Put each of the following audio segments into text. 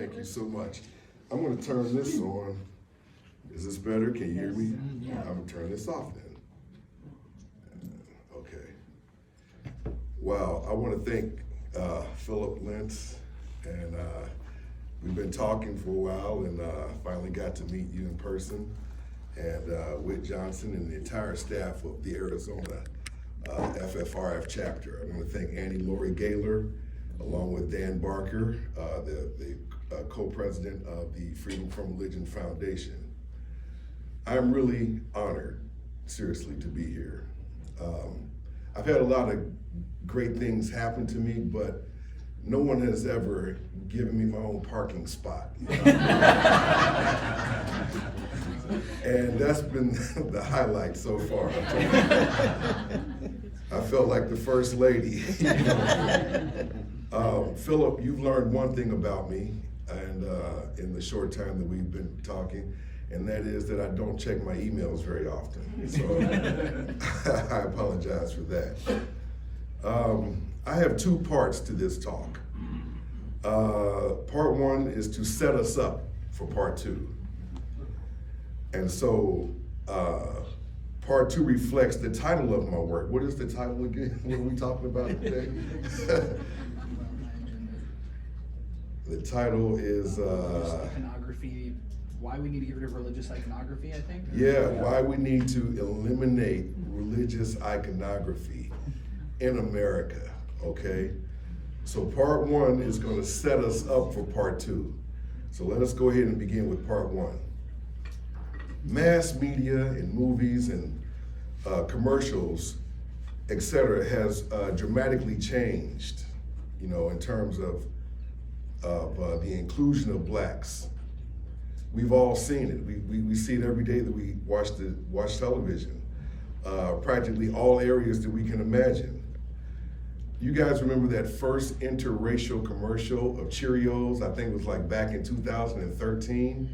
Thank you so much. I'm going to turn this on. Is this better? Can you hear me? Yeah. I'm going to turn this off then. Okay. Wow, I want to thank Philip Lentz, and we've been talking for a while, and finally got to meet you in person, and Whit Johnson and the entire staff of the Arizona FFRF chapter. I want to thank Annie Lori Gaylor, along with Dan Barker, the co-president of the Freedom from Religion Foundation. I'm really honored, seriously, to be here. I've had a lot of great things happen to me, but no one has ever given me my own parking spot. And that's been the highlight so far. I felt like the first lady. Philip, you've learned one thing about me, and in the short time that we've been talking, and that is that I don't check my emails very often. So I apologize for that. I have two parts to this talk. Part one is to set us up for part two. And so part two reflects the title of my work. What is the title again? What are we talking about today? The title is iconography, why we need to get rid of religious iconography, I think. Yeah, why we need to eliminate religious iconography in America, okay? So part one is going to set us up for part two. So let us go ahead and begin with part one. Mass media and movies and commercials, etc., has dramatically changed, you know, in terms of the inclusion of blacks. We've all seen it. We see it every day that we watch television. Practically all areas that we can imagine. You guys remember that first interracial commercial of Cheerios? I think it was like back in 2013.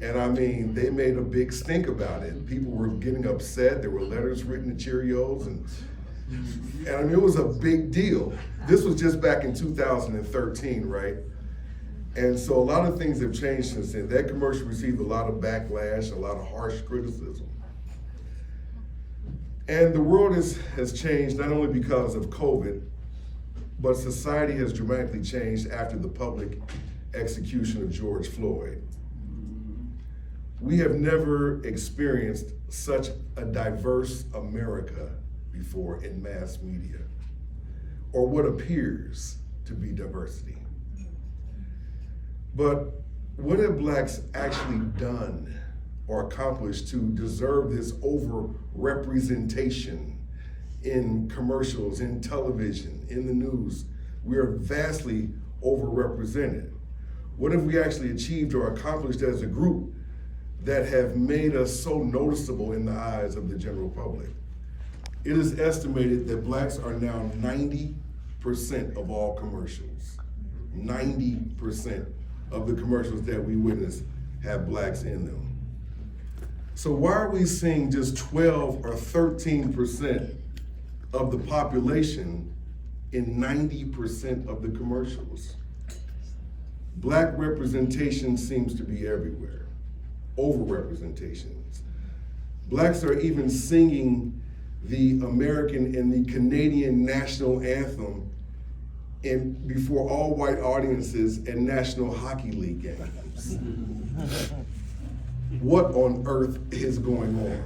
And I mean, they made a big stink about it. People were getting upset. There were letters written to Cheerios, and I mean, it was a big deal. This was just back in 2013, right? And so a lot of things have changed since then. That commercial received a lot of backlash, a lot of harsh criticism. And the world has changed not only because of COVID, but society has dramatically changed after the public execution of George Floyd. We have never experienced such a diverse America before in mass media, or what appears to be diversity. But what have blacks actually done or accomplished to deserve this over-representation in commercials, in television, in the news? We are vastly overrepresented. What have we actually achieved or accomplished as a group that have made us so noticeable in the eyes of the general public? It is estimated that blacks are now 90% of all commercials. 90% of the commercials that we witness have blacks in them. So why are we seeing just 12 or 13% of the population in 90% of the commercials? Black representation seems to be everywhere. Overrepresentations. Blacks are even singing the American and the Canadian national anthem before all white audiences at National Hockey League games. What on earth is going on?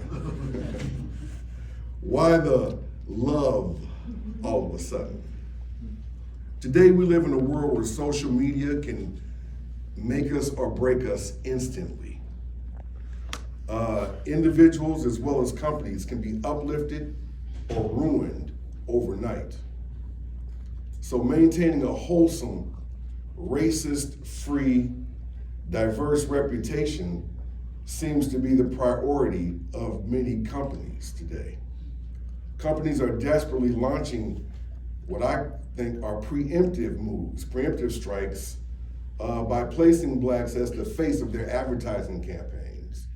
Why the love all of a sudden? Today we live in a world where social media can make us or break us instantly. Individuals as well as companies can be uplifted or ruined overnight. So maintaining a wholesome, racist-free, diverse reputation seems to be the priority of many companies today. Companies are desperately launching what I think are preemptive moves, preemptive strikes, by placing blacks as the face of their advertising campaigns.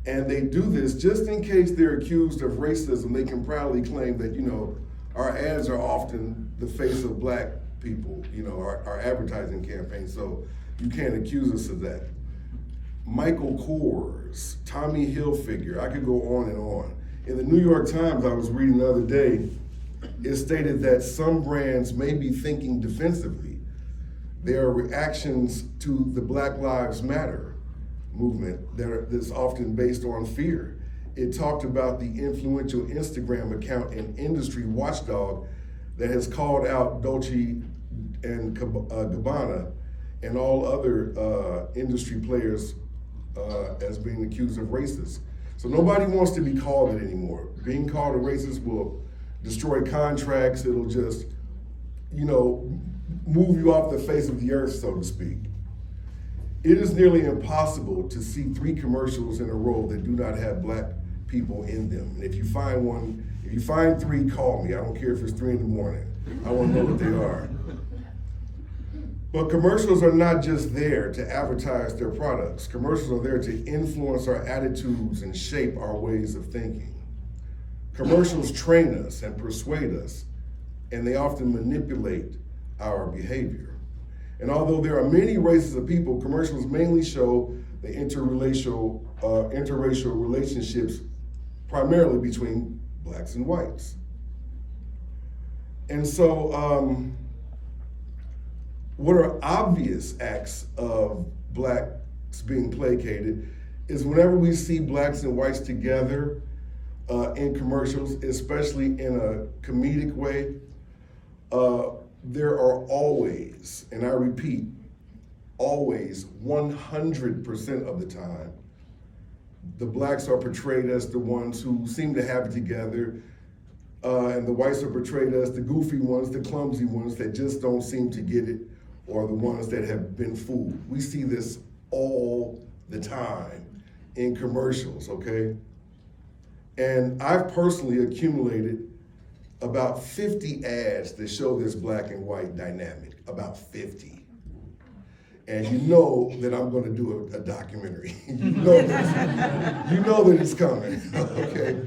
And they do this just in case they're accused of racism. They can proudly claim that, you know, our ads are often the face of black people, you know, our advertising campaigns. So You can't accuse us of that. Michael Kors, Tommy Hilfiger, I could go on and on. In the New York Times, I was reading the other day, it stated that some brands may be thinking defensively. There are reactions to the Black Lives Matter movement that's often based on fear. It talked about the influential Instagram account and industry watchdog that has called out Dolce and Gabbana and all other industry players as being accused of racist. So nobody wants to be called it anymore. Being called a racist will destroy contracts. It'll just, move you off the face of the earth, so to speak. It is nearly impossible to see 3 commercials in a row that do not have Black people in them. And if you find 3, call me. I don't care if it's 3 in the morning. I want to know what they are. But commercials are not just there to advertise their products. Commercials are there to influence our attitudes and shape our ways of thinking. Commercials train us and persuade us, and they often manipulate our behavior. And although there are many races of people, commercials mainly show the interracial relationships primarily between Blacks and whites. And so, what are obvious acts of Blacks being placated is whenever we see Blacks and whites together in commercials, especially in a comedic way, there are always, and I repeat, always 100% of the time, the Blacks are portrayed as the ones who seem to have it together, and the whites are portrayed as the goofy ones, the clumsy ones that just don't seem to get it, or the ones that have been fooled. We see this all the time in commercials, okay? And I've personally accumulated about 50 ads that show this Black and white dynamic, about 50. And you know that I'm gonna do a documentary. you know that it's coming, okay?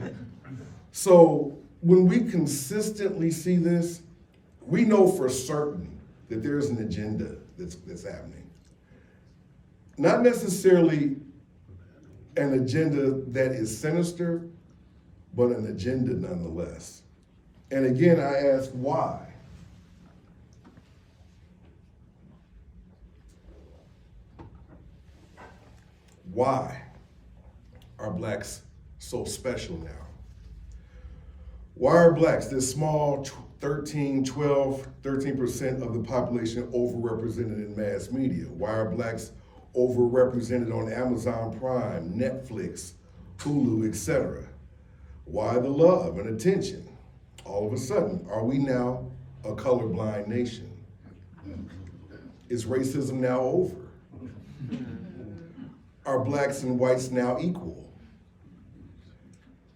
So when we consistently see this, we know for certain that there's an agenda that's happening. Not necessarily an agenda that is sinister, but an agenda nonetheless. And again, I ask why? Why are Blacks so special now? Why are Blacks, this small 13% of the population, overrepresented in mass media? Why are Blacks overrepresented on Amazon Prime, Netflix, Hulu, etc.? Why the love and attention? All of a sudden, are we now a colorblind nation? Is racism now over? Are Blacks and whites now equal?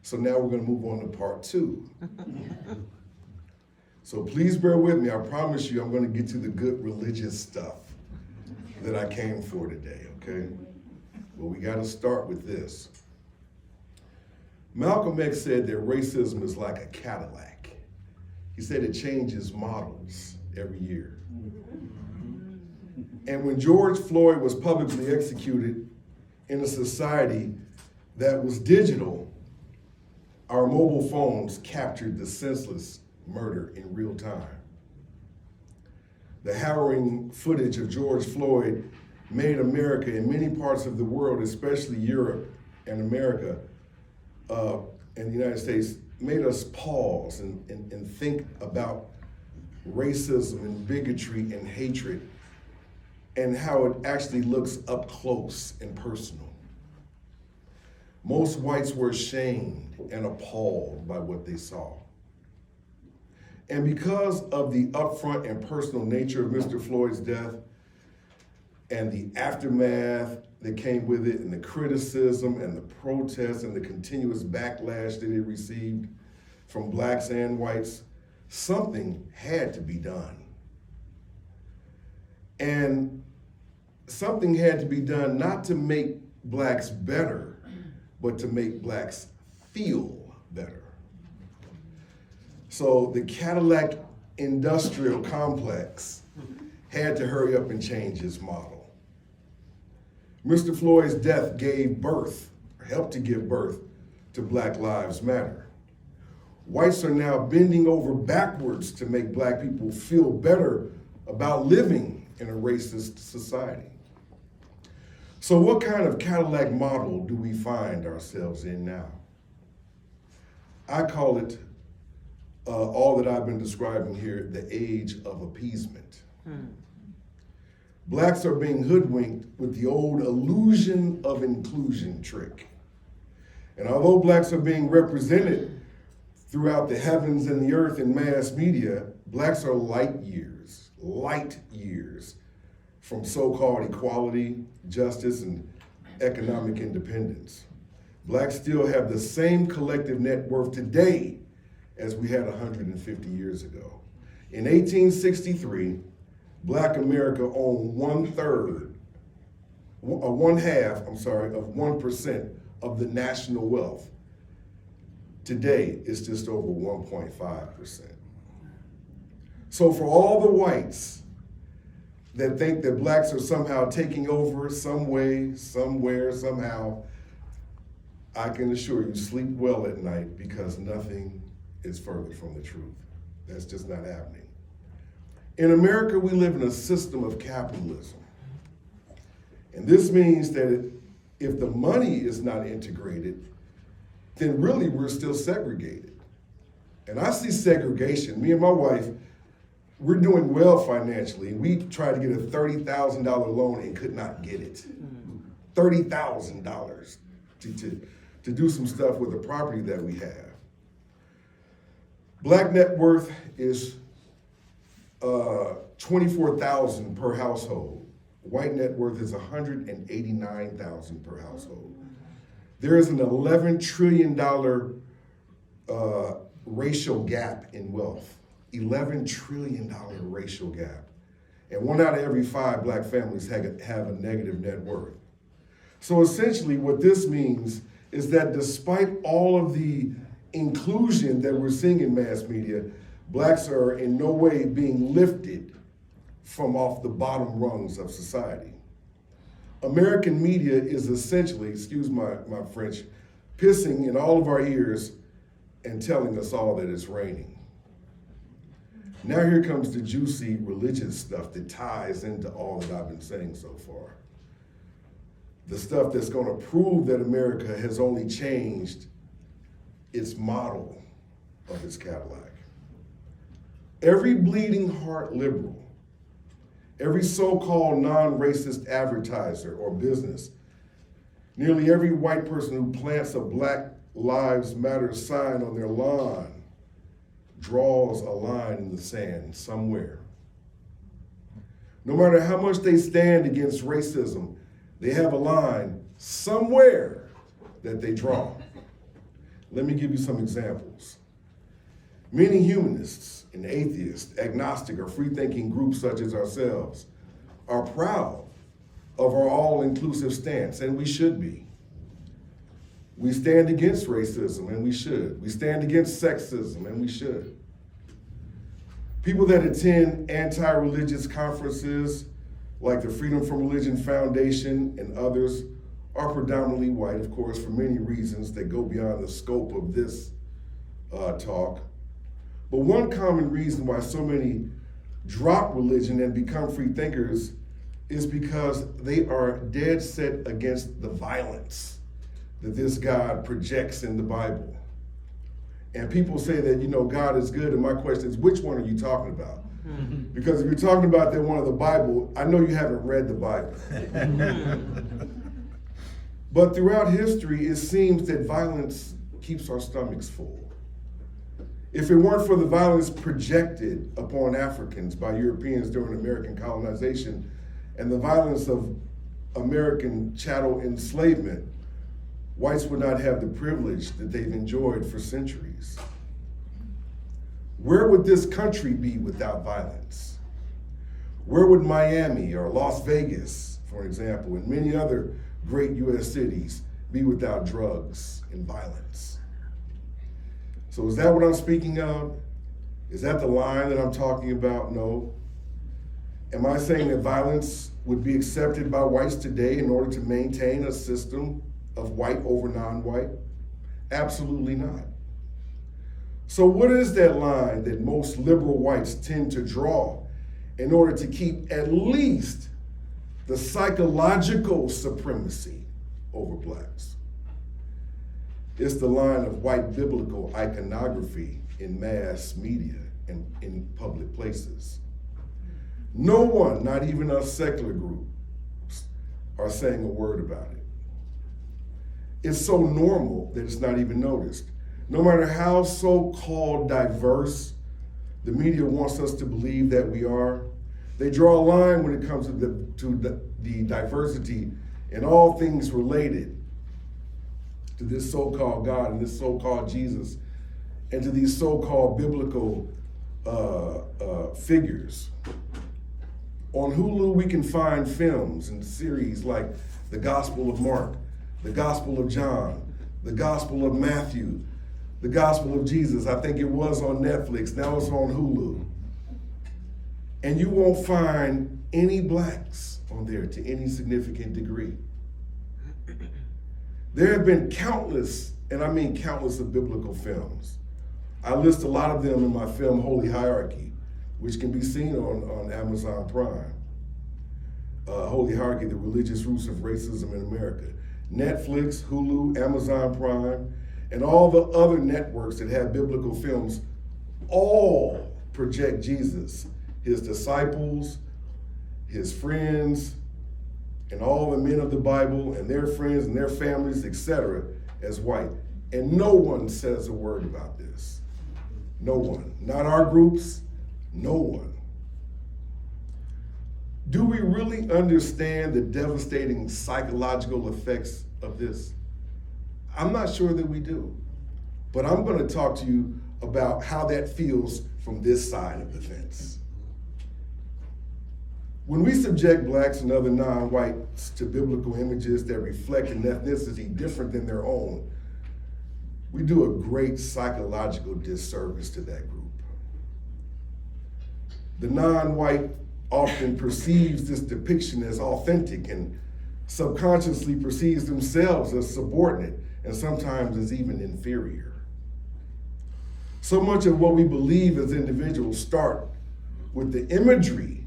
So now we're gonna move on to part 2. So please bear with me. I promise you I'm gonna get to the good religious stuff that I came for today, okay? Well, we gotta start with this. Malcolm X said that racism is like a Cadillac. He said it changes models every year. And when George Floyd was publicly executed in a society that was digital, our mobile phones captured the senseless murder in real time. The harrowing footage of George Floyd made America and many parts of the world, especially Europe and America, and the United States, made us pause and think about racism and bigotry and hatred and how it actually looks up close and personal. Most whites were ashamed and appalled by what they saw. And because of the upfront and personal nature of Mr. Floyd's death and the aftermath that came with it and the criticism and the protests and the continuous backlash that it received from Blacks and whites, something had to be done. And something had to be done not to make Blacks better, but to make Blacks feel better. So the Cadillac industrial complex had to hurry up and change its model. Mr. Floyd's death gave birth, or helped to give birth, to Black Lives Matter. Whites are now bending over backwards to make black people feel better about living in a racist society. So what kind of Cadillac model do we find ourselves in now? I call it all that I've been describing here, the age of appeasement. Blacks are being hoodwinked with the old illusion of inclusion trick. And although blacks are being represented throughout the heavens and the earth in mass media, blacks are light years from so-called equality, justice, and economic independence. Blacks still have the same collective net worth today as we had 150 years ago. In 1863, Black America owned one half of 1% of the national wealth. Today, it's just over 1.5%. So for all the whites that think that blacks are somehow taking over some way, somewhere, somehow, I can assure you, sleep well at night because nothing is further from the truth. That's just not happening. In America, we live in a system of capitalism. And this means that if the money is not integrated, then really we're still segregated. And I see segregation. Me and my wife, we're doing well financially. We tried to get a $30,000 loan and could not get it. $30,000 to do some stuff with the property that we have. Black net worth is $24,000 per household. White net worth is $189,000 per household. There is an $11 trillion racial gap in wealth. $11 trillion racial gap. And 1 out of every 5 black families have a negative net worth. So essentially what this means is that despite all of the inclusion that we're seeing in mass media, blacks are in no way being lifted from off the bottom rungs of society. American media is essentially, excuse my French, pissing in all of our ears and telling us all that it's raining. Now here comes the juicy religious stuff that ties into all that I've been saying so far. The stuff that's going to prove that America has only changed its model of its Cadillac. Every bleeding heart liberal, every so-called non-racist advertiser or business, nearly every white person who plants a Black Lives Matter sign on their lawn draws a line in the sand somewhere. No matter how much they stand against racism, they have a line somewhere that they draw. Let me give you some examples. Many humanists and atheists, agnostic, or free-thinking groups such as ourselves are proud of our all-inclusive stance, and we should be. We stand against racism, and we should. We stand against sexism, and we should. People that attend anti-religious conferences like the Freedom from Religion Foundation and others are predominantly white, of course, for many reasons that go beyond the scope of this talk. But one common reason why so many drop religion and become free thinkers is because they are dead set against the violence that this God projects in the Bible. And people say that, God is good, and my question is, which one are you talking about? Because if you're talking about that one of the Bible, I know you haven't read the Bible. But throughout history, it seems that violence keeps our stomachs full. If it weren't for the violence projected upon Africans by Europeans during American colonization and the violence of American chattel enslavement, whites would not have the privilege that they've enjoyed for centuries. Where would this country be without violence? Where would Miami or Las Vegas, for example, and many other great US cities be without drugs and violence? So is that what I'm speaking of? Is that the line that I'm talking about? No. Am I saying that violence would be accepted by whites today in order to maintain a system of white over non-white? Absolutely not. So what is that line that most liberal whites tend to draw in order to keep at least the psychological supremacy over blacks? It's the line of white biblical iconography in mass media and in public places. No one, not even us secular groups, are saying a word about it. It's so normal that it's not even noticed. No matter how so-called diverse the media wants us to believe that we are, they draw a line when it comes to the diversity in all things related to this so-called God and this so-called Jesus and to these so-called biblical figures. On Hulu, we can find films and series like the Gospel of Mark, the Gospel of John, the Gospel of Matthew, the Gospel of Jesus. I think it was on Netflix, now it's on Hulu. And you won't find any blacks on there to any significant degree. There have been countless, and I mean countless of biblical films. I list a lot of them in my film, Holy Hierarchy, which can be seen on Amazon Prime. Holy Hierarchy, The Religious Roots of Racism in America. Netflix, Hulu, Amazon Prime, and all the other networks that have biblical films all project Jesus, his disciples, his friends, and all the men of the Bible and their friends and their families, etc., as white. And no one says a word about this. No one. Not our groups, no one. Do we really understand the devastating psychological effects of this? I'm not sure that we do. But I'm going to talk to you about how that feels from this side of the fence. When we subject blacks and other non-whites to biblical images that reflect an ethnicity different than their own, we do a great psychological disservice to that group. The non-white often perceives this depiction as authentic and subconsciously perceives themselves as subordinate and sometimes as even inferior. So much of what we believe as individuals start with the imagery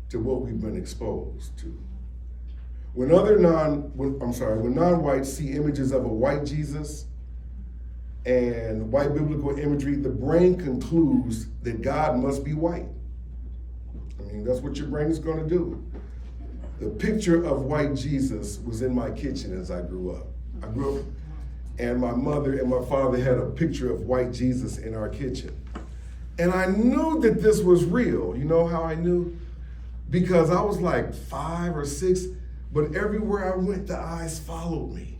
to what we've been exposed to. When non-whites see images of a white Jesus and white biblical imagery, the brain concludes that God must be white. I mean, that's what your brain is going to do. The picture of white Jesus was in my kitchen as I grew up. And my mother and my father had a picture of white Jesus in our kitchen. And I knew that this was real. You know how I knew? Because I was like 5 or 6, but everywhere I went, the eyes followed me.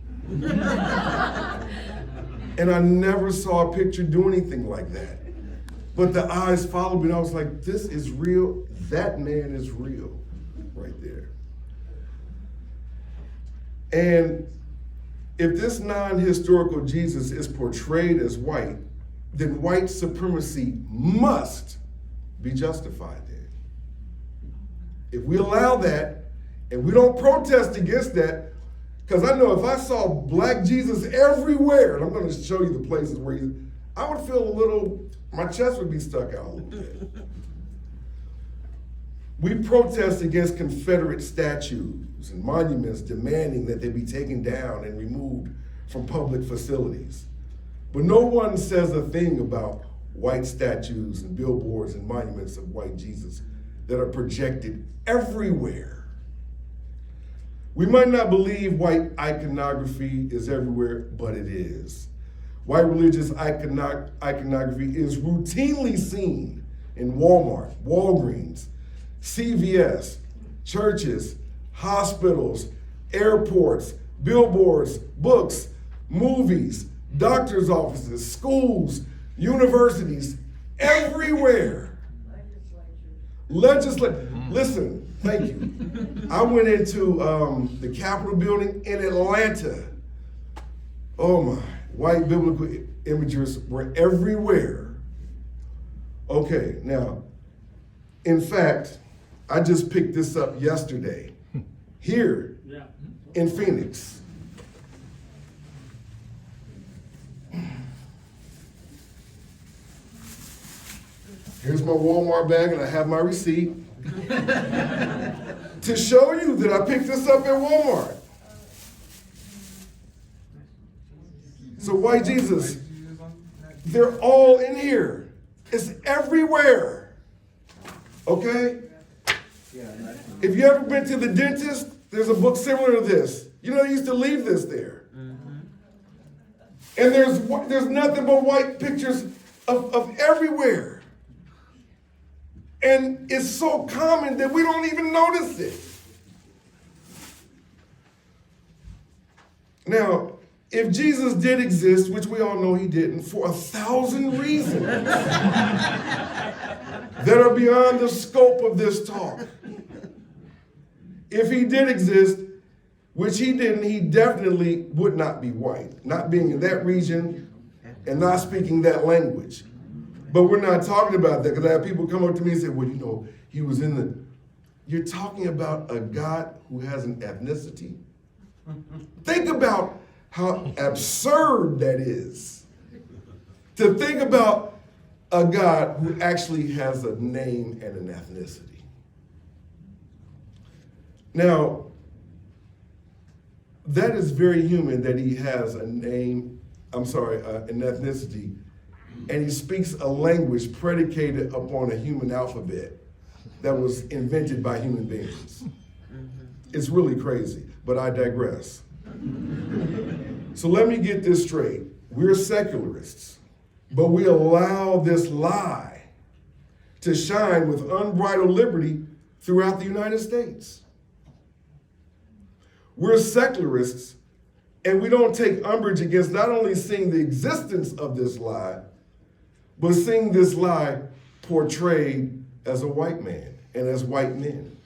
And I never saw a picture do anything like that. But the eyes followed me, and I was like, this is real. That man is real right there. And if this non-historical Jesus is portrayed as white, then white supremacy must be justified then. If we allow that, and we don't protest against that, because I know if I saw black Jesus everywhere, and I'm going to show you the places where I would feel a little, my chest would be stuck out a little bit. We protest against Confederate statues and monuments demanding that they be taken down and removed from public facilities. But no one says a thing about white statues and billboards and monuments of white Jesus that are projected everywhere. We might not believe white iconography is everywhere, but it is. White religious iconography is routinely seen in Walmart, Walgreens, CVS, churches, hospitals, airports, billboards, books, movies, doctor's offices, schools, universities, everywhere. Listen, thank you. I went into the Capitol building in Atlanta. Oh my, white biblical images were everywhere. Okay, now, in fact, I just picked this up yesterday here in Phoenix. Here's my Walmart bag, and I have my receipt to show you that I picked this up at Walmart. So white Jesus, they're all in here. It's everywhere. Okay? If you ever been to the dentist, there's a book similar to this. You know, they used to leave this there. And there's nothing but white pictures of everywhere. And it's so common that we don't even notice it. Now, if Jesus did exist, which we all know he didn't, for 1,000 reasons that are beyond the scope of this talk. If he did exist, which he didn't, he definitely would not be white, not being in that region and not speaking that language. But we're not talking about that, because I have people come up to me and say, well, you know, he was in the... You're talking about a God who has an ethnicity? Think about how absurd that is. To think about a God who actually has a name and an ethnicity. Now, that is very human that he has a name, an ethnicity, and he speaks a language predicated upon a human alphabet that was invented by human beings. It's really crazy, but I digress. So let me get this straight. We're secularists, but we allow this lie to shine with unbridled liberty throughout the United States. We're secularists, and we don't take umbrage against not only seeing the existence of this lie, but seeing this lie portrayed as a white man and as white men.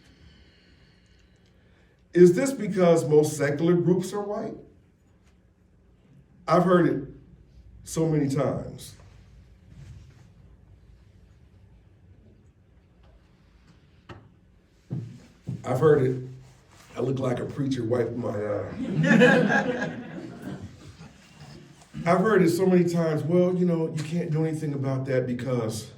Is this because most secular groups are white? I've heard it so many times. I've heard it. I look like a preacher wiping my eye. I've heard it so many times, well, you know, you can't do anything about that because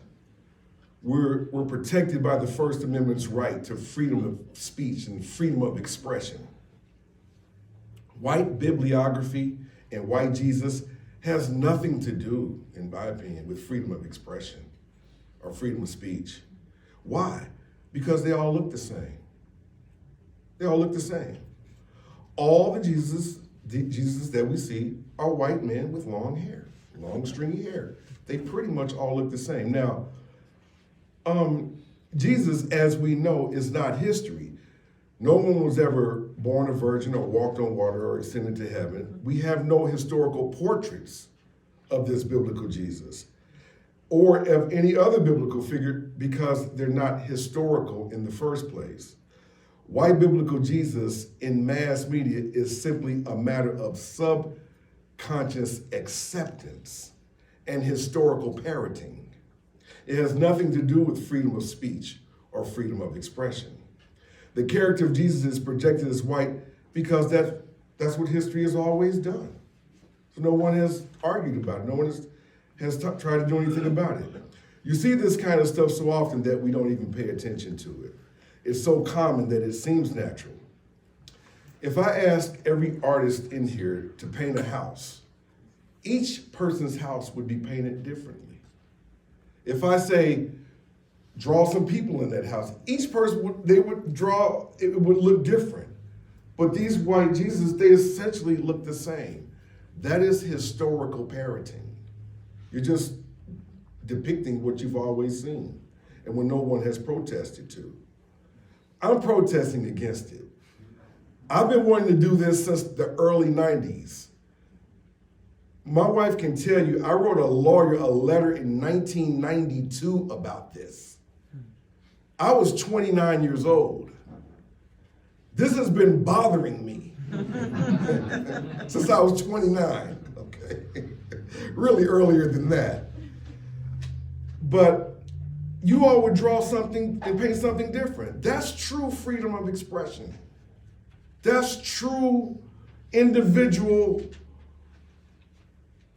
we're protected by the First Amendment's right to freedom of speech and freedom of expression. White bibliography and white Jesus has nothing to do, in my opinion, with freedom of expression or freedom of speech. Why? Because they all look the same. They all look the same. All the Jesus that we see are white men with long hair, long stringy hair. They pretty much all look the same. Now, Jesus, as we know, is not history. No one was ever born a virgin or walked on water or ascended to heaven. We have no historical portraits of this biblical Jesus or of any other biblical figure because they're not historical in the first place. White biblical Jesus in mass media is simply a matter of subconscious acceptance and historical parroting. It has nothing to do with freedom of speech or freedom of expression. The character of Jesus is projected as white because that's what history has always done. So no one has argued about it. No one has tried to do anything about it. You see this kind of stuff so often that we don't even pay attention to it. It's so common that it seems natural. If I ask every artist in here to paint a house, each person's house would be painted differently. If I say, draw some people in that house, each person would draw, it would look different. But these white Jesus, they essentially look the same. That is historical parroting. You're just depicting what you've always seen and when no one has protested to. I'm protesting against it. I've been wanting to do this since the early 90s. My wife can tell you, I wrote a lawyer a letter in 1992 about this. I was 29 years old. This has been bothering me since I was 29, okay? Really earlier than that. But you all would draw something and paint something different. That's true freedom of expression. That's true individual,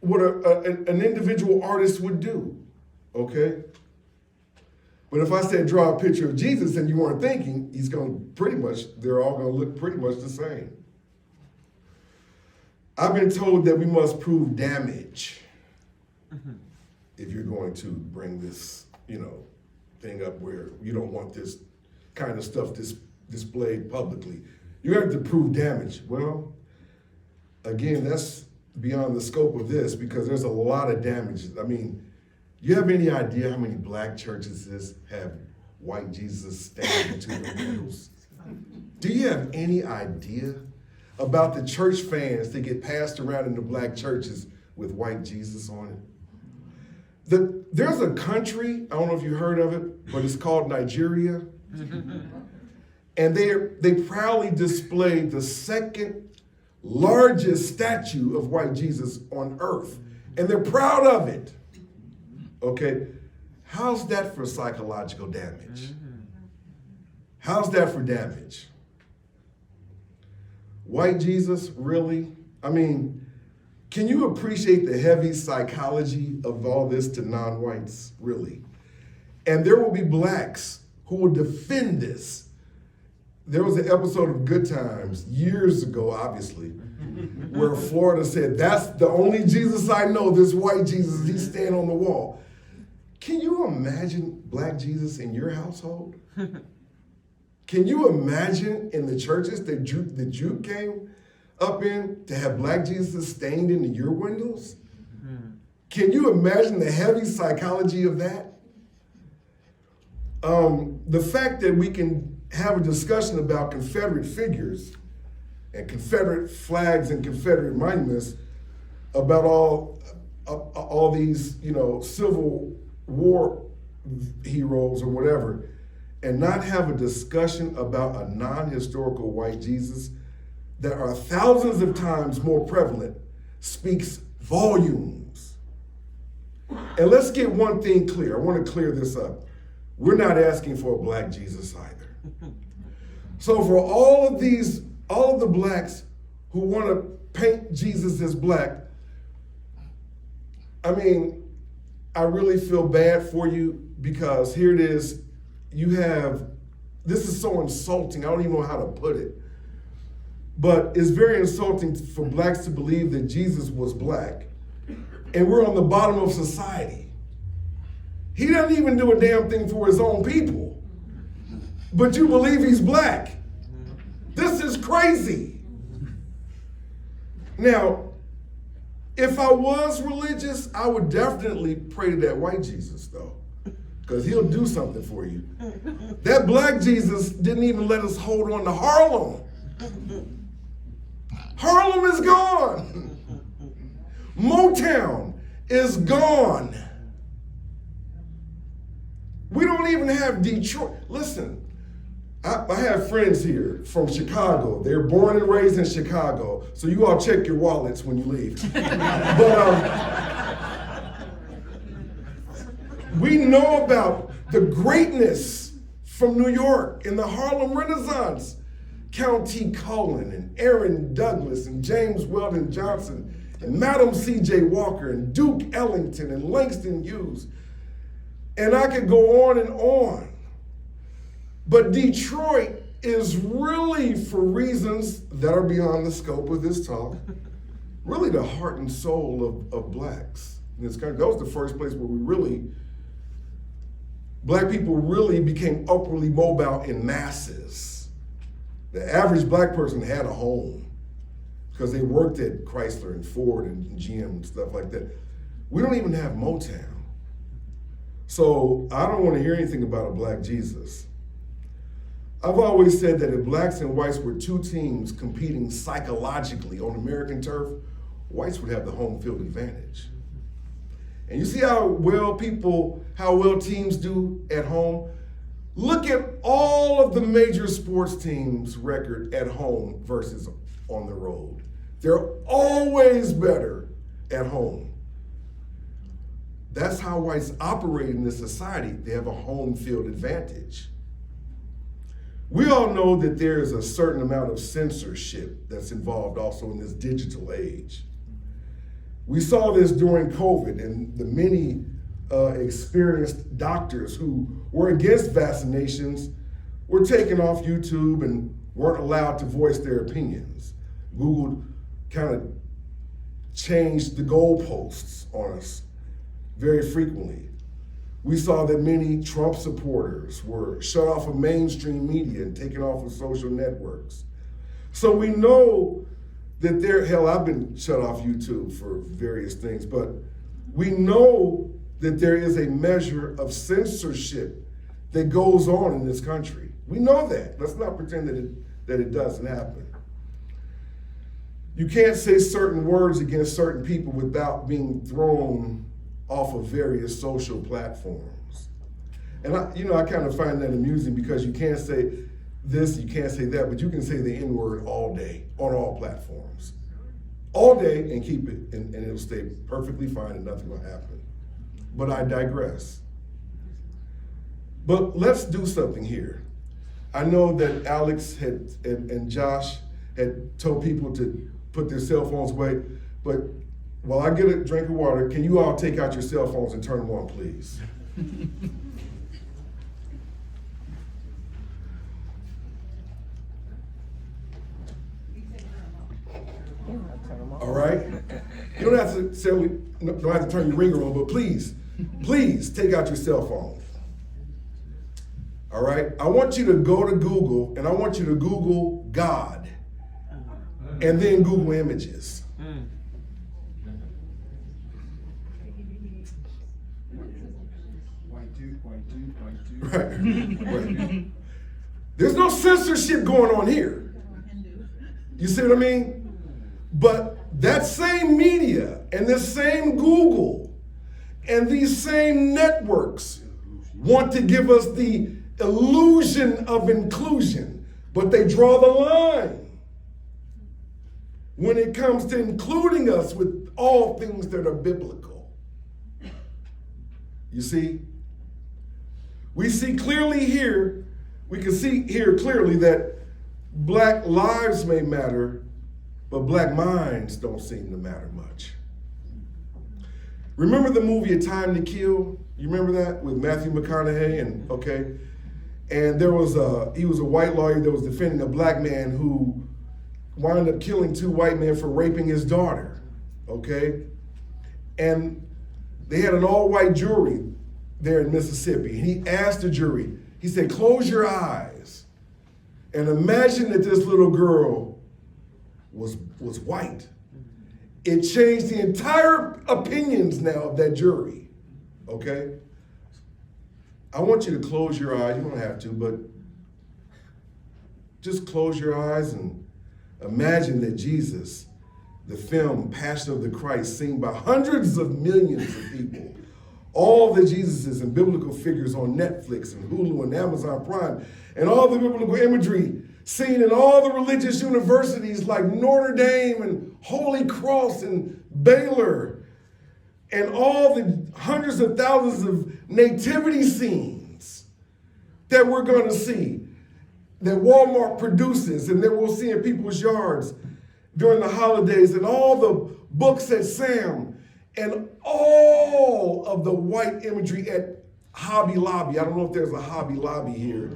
what an individual artist would do, okay? But if I said draw a picture of Jesus and you weren't thinking, they're all gonna look pretty much the same. I've been told that we must prove damage if you're going to bring this, thing up where you don't want this kind of stuff displayed publicly. You have to prove damage. Well, again, that's beyond the scope of this because there's a lot of damage. I mean, you have any idea how many black churches have white Jesus standing between the windows? Do you have any idea about the church fans that get passed around in the black churches with white Jesus on it? There's a country, I don't know if you heard of it, but it's called Nigeria. And they proudly display the second largest statue of white Jesus on earth. And they're proud of it. Okay, how's that for psychological damage? How's that for damage? White Jesus, really? I mean, can you appreciate the heavy psychology of all this to non-whites, really? And there will be blacks who will defend this. There was an episode of Good Times years ago, obviously, where Florida said, that's the only Jesus I know, this white Jesus, he's standing on the wall. Can you imagine black Jesus in your household? Can you imagine in the churches that you came up in to have black Jesus stained into your windows? Can you imagine the heavy psychology of that? The fact that we can have a discussion about Confederate figures and Confederate flags and Confederate monuments about all these, Civil War heroes or whatever, and not have a discussion about a non-historical white Jesus that are thousands of times more prevalent speaks volumes. And let's get one thing clear. I want to clear this up. We're not asking for a black Jesus either. So for all of the blacks who want to paint Jesus as black, I mean, I really feel bad for you because here it is, this is so insulting, I don't even know how to put it. But it's very insulting for blacks to believe that Jesus was black and we're on the bottom of society. He doesn't even do a damn thing for his own people, but you believe he's black. This is crazy. Now, if I was religious, I would definitely pray to that white Jesus though, because he'll do something for you. That black Jesus didn't even let us hold on to Harlem. Harlem is gone. Motown is gone. We don't even have Detroit. Listen, I have friends here from Chicago. They're born and raised in Chicago. So you all check your wallets when you leave. But we know about the greatness from New York in the Harlem Renaissance. Count T. Cullen and Aaron Douglas and James Weldon Johnson and Madam C.J. Walker and Duke Ellington and Langston Hughes. And I could go on and on. But Detroit is really, for reasons that are beyond the scope of this talk, really the heart and soul of blacks. And that was the first place where black people really became upwardly mobile in masses. The average black person had a home because they worked at Chrysler and Ford and GM and stuff like that. We don't even have Motown. So I don't want to hear anything about a black Jesus. I've always said that if blacks and whites were two teams competing psychologically on American turf, whites would have the home field advantage. And you see how well teams do at home? Look at all of the major sports teams' record at home versus on the road. They're always better at home. That's how whites operate in this society. They have a home field advantage. We all know that there is a certain amount of censorship that's involved also in this digital age. We saw this during COVID, and the many experienced doctors who were against vaccinations were taken off YouTube and weren't allowed to voice their opinions. Google kind of changed the goalposts on us very frequently. We saw that many Trump supporters were shut off of mainstream media and taken off of social networks. So we know that hell, I've been shut off YouTube for various things, but we know that there is a measure of censorship that goes on in this country. We know that. Let's not pretend that it doesn't happen. You can't say certain words against certain people without being thrown off of various social platforms. And I kind of find that amusing because you can't say this, you can't say that, but you can say the N-word all day on all platforms. All day and keep it, and it'll stay perfectly fine and nothing will happen. But I digress. But let's do something here. I know that Alex and Josh had told people to put their cell phones away, but while I get a drink of water, can you all take out your cell phones and turn them on, please? All right? You don't have to turn your ringer on, but please take out your cell phone. All right? I want you to go to Google, and I want you to Google God, and then Google images. Right. There's no censorship going on here. You see what I mean? But that same media and this same Google and these same networks want to give us the illusion of inclusion, but they draw the line when it comes to including us with all things that are biblical. You see? We see clearly here, we can see here clearly that black lives may matter, but black minds don't seem to matter much. Remember the movie A Time to Kill? You remember that with Matthew McConaughey and he was a white lawyer that was defending a black man who wound up killing two white men for raping his daughter, okay? And they had an all-white jury there in Mississippi. He asked the jury, he said, close your eyes and imagine that this little girl was white. It changed the entire opinions now of that jury, okay? I want you to close your eyes. You don't have to, but just close your eyes and imagine that Jesus, the film Passion of the Christ, seen by hundreds of millions of people, all the Jesuses and biblical figures on Netflix and Hulu and Amazon Prime, and all the biblical imagery seen in all the religious universities like Notre Dame and Holy Cross and Baylor, and all the hundreds of thousands of nativity scenes that we're going to see, that Walmart produces and that we'll see in people's yards during the holidays, and all the books at Sam, and all of the white imagery at Hobby Lobby. I don't know if there's a Hobby Lobby here.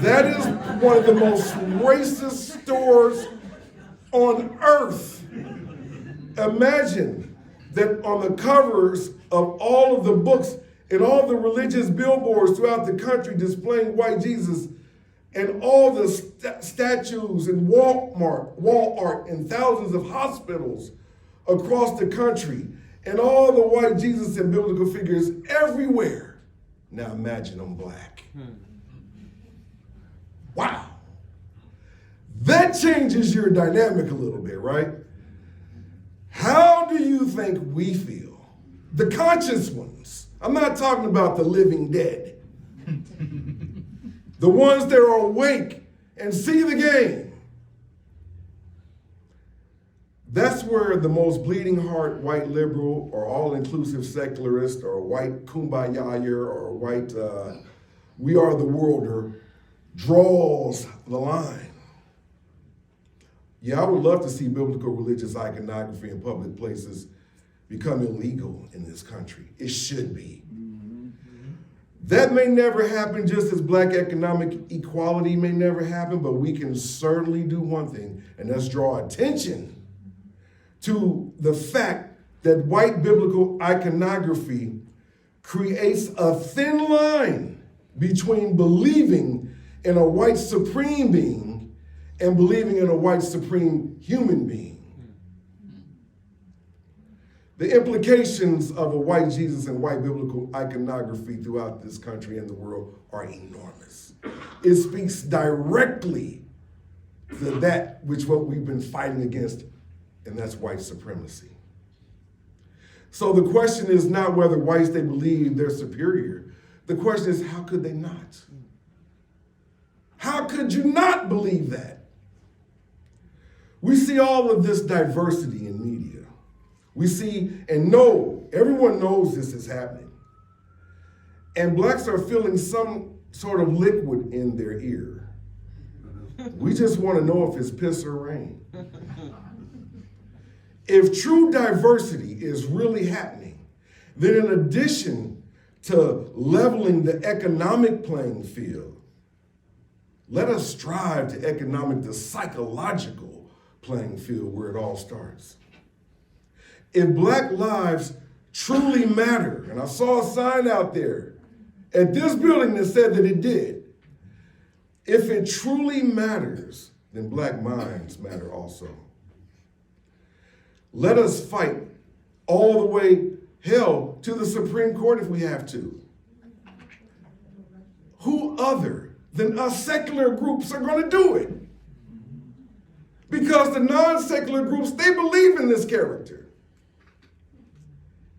That is one of the most racist stores on earth. Imagine that on the covers of all of the books and all the religious billboards throughout the country displaying white Jesus, and all the statues and wall art in thousands of hospitals across the country, and all the white Jesus and biblical figures everywhere. Now imagine them black. Wow. That changes your dynamic a little bit, right? How do you think we feel? The conscious ones. I'm not talking about the living dead. The ones that are awake and see the game. That's where the most bleeding heart white liberal or all-inclusive secularist or white kumbaya or white we are the worlder draws the line. Yeah, I would love to see biblical religious iconography in public places become illegal in this country. It should be. That may never happen, just as black economic equality may never happen, but we can certainly do one thing, and that's draw attention to the fact that white biblical iconography creates a thin line between believing in a white supreme being and believing in a white supreme human being. The implications of a white Jesus and white biblical iconography throughout this country and the world are enormous. It speaks directly to that which what we've been fighting against, and that's white supremacy. So the question is not whether whites, they believe they're superior. The question is, how could they not? How could you not believe that? We see all of this diversity in media. We see and know, everyone knows this is happening. And blacks are feeling some sort of liquid in their ear. We just want to know if it's piss or rain. If true diversity is really happening, then in addition to leveling the economic playing field, let us strive to economic the psychological playing field where it all starts. If black lives truly matter, and I saw a sign out there at this building that said that it did, if it truly matters, then black minds matter also. Let us fight all the way, hell, to the Supreme Court if we have to. Who other than us secular groups are going to do it? Because the non-secular groups, they believe in this character.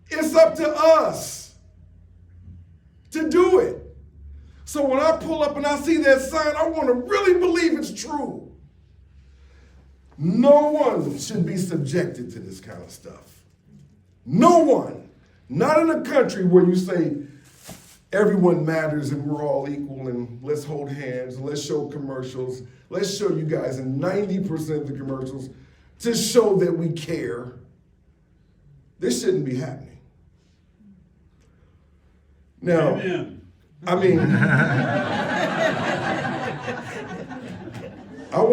It's up to us to do it. So when I pull up and I see that sign, I want to really believe it's true. No one should be subjected to this kind of stuff. No one. Not in a country where you say everyone matters and we're all equal and let's hold hands, let's show commercials. Let's show you guys in 90% of the commercials to show that we care. This shouldn't be happening. Now, amen. I mean, I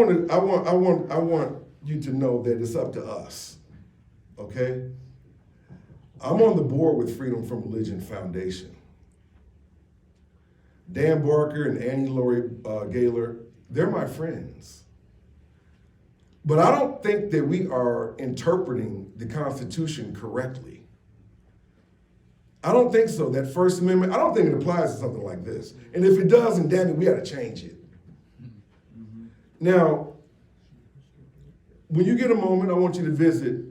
want you to know that it's up to us, okay? I'm on the board with Freedom from Religion Foundation. Dan Barker and Annie Laurie Gaylor, they're my friends. But I don't think that we are interpreting the Constitution correctly. I don't think so. That First Amendment, I don't think it applies to something like this. And if it does, then damn it, we got to change it. Now, when you get a moment, I want you to visit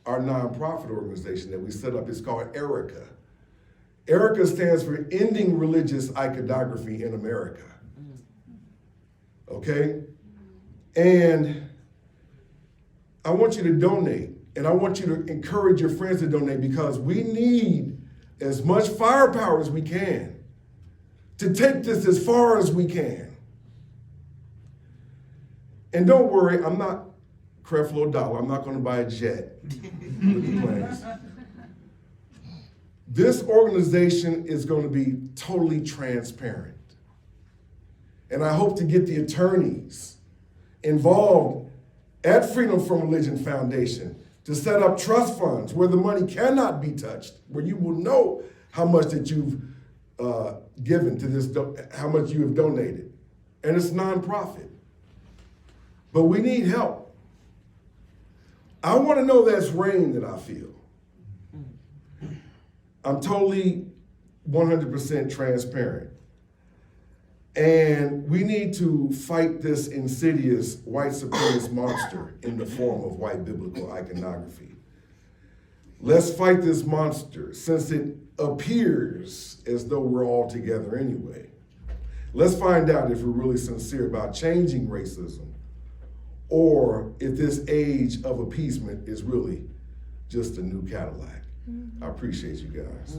our nonprofit organization that we set up. It's called ERICA. ERICA stands for Ending Religious Iconography in America. Okay? And I want you to donate. And I want you to encourage your friends to donate because we need as much firepower as we can to take this as far as we can. And don't worry, I'm not Creflo Dollar. I'm not going to buy a jet with the planes. This organization is going to be totally transparent. And I hope to get the attorneys involved at Freedom from Religion Foundation to set up trust funds where the money cannot be touched, where you will know how much that you've given to this, how much you have donated. And it's nonprofit. But we need help. I want to know that's rain that I feel. I'm totally 100% transparent. And we need to fight this insidious white supremacist monster in the form of white biblical iconography. Let's fight this monster since it appears as though we're all together anyway. Let's find out if we're really sincere about changing racism or if this age of appeasement is really just a new Cadillac. I appreciate you guys.